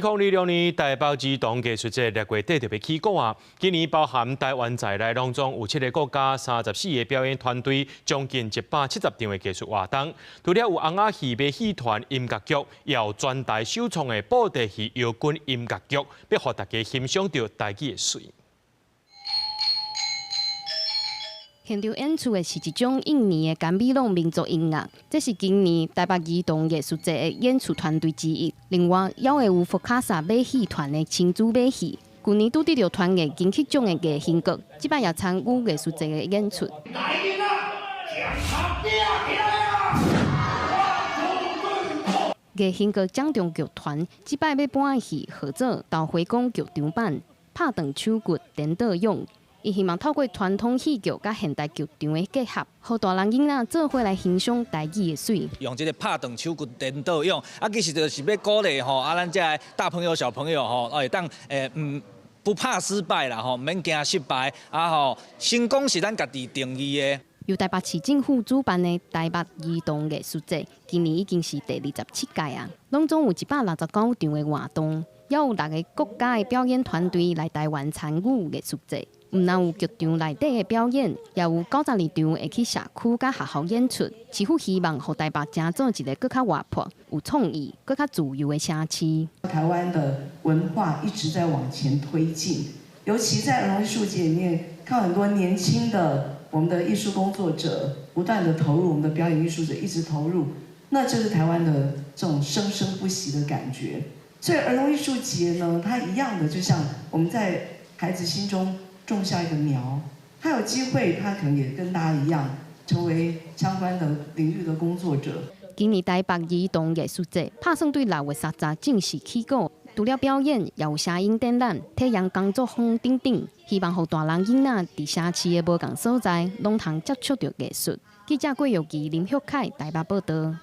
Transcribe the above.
2026年台北兒童藝術節6月底就要起工啊！今年包含台灣在內，攏總有7個國家、34個表演團隊，將近170場的藝術活動。除了有甕仔戲馬戲團、音樂劇，也有專台首創的布袋戲搖滾音樂劇，要讓大家欣賞到台語的水。現場演出的是一種印尼的甘比朗民族音樂，這是今年台北兒童藝術節的演出團隊之一。另外，也會有福卡薩馬戲團的親子馬戲，去年拄得到團藝金曲獎的藝興閣，這擺也參與藝術節的演出。藝興閣掌中劇團這擺要搬去合作豆花港劇場版，拍斷手骨顛倒勇。伊希望透過傳統戲劇甲現代劇場的結合，讓大人囡仔做伙來欣賞台語的水。用這個拍斷手骨顛倒勇，其實就是要鼓勵咱這大朋友小朋友當不怕失敗啦唔免驚失敗，成功是咱家己定義的。由台北市政府主辦的台北兒童藝術節，今年已經是第27屆啊，攏總有169場的活動，也有6個國家的表演團隊來台灣參與藝術節。唔但有劇場內底的表演，也有92場會去社區甲學校演出。市府希望讓台北成做一個更較活潑、有創意、更較自由的城市。台灣的文化一直在往前推進，尤其在兒童藝術節裡面，看很多年輕的我們的藝術工作者不斷的投入，我們的表演藝術者一直投入，那就是台灣的這種生生不息的感覺。所以兒童藝術節呢，它一樣的，就像我們在孩子心中種下一個苗，他有機會，他可能也跟大家一樣，成為相關的領域的工作者。今年台北兒童藝術節打算對6月30日正式起工，除了表演，也有聲音展覽、體驗工作坊等等，希望讓大人囡仔佇城市的無同所在，攏通接觸到藝術。記者郭玉琪、林旭凱台北報道。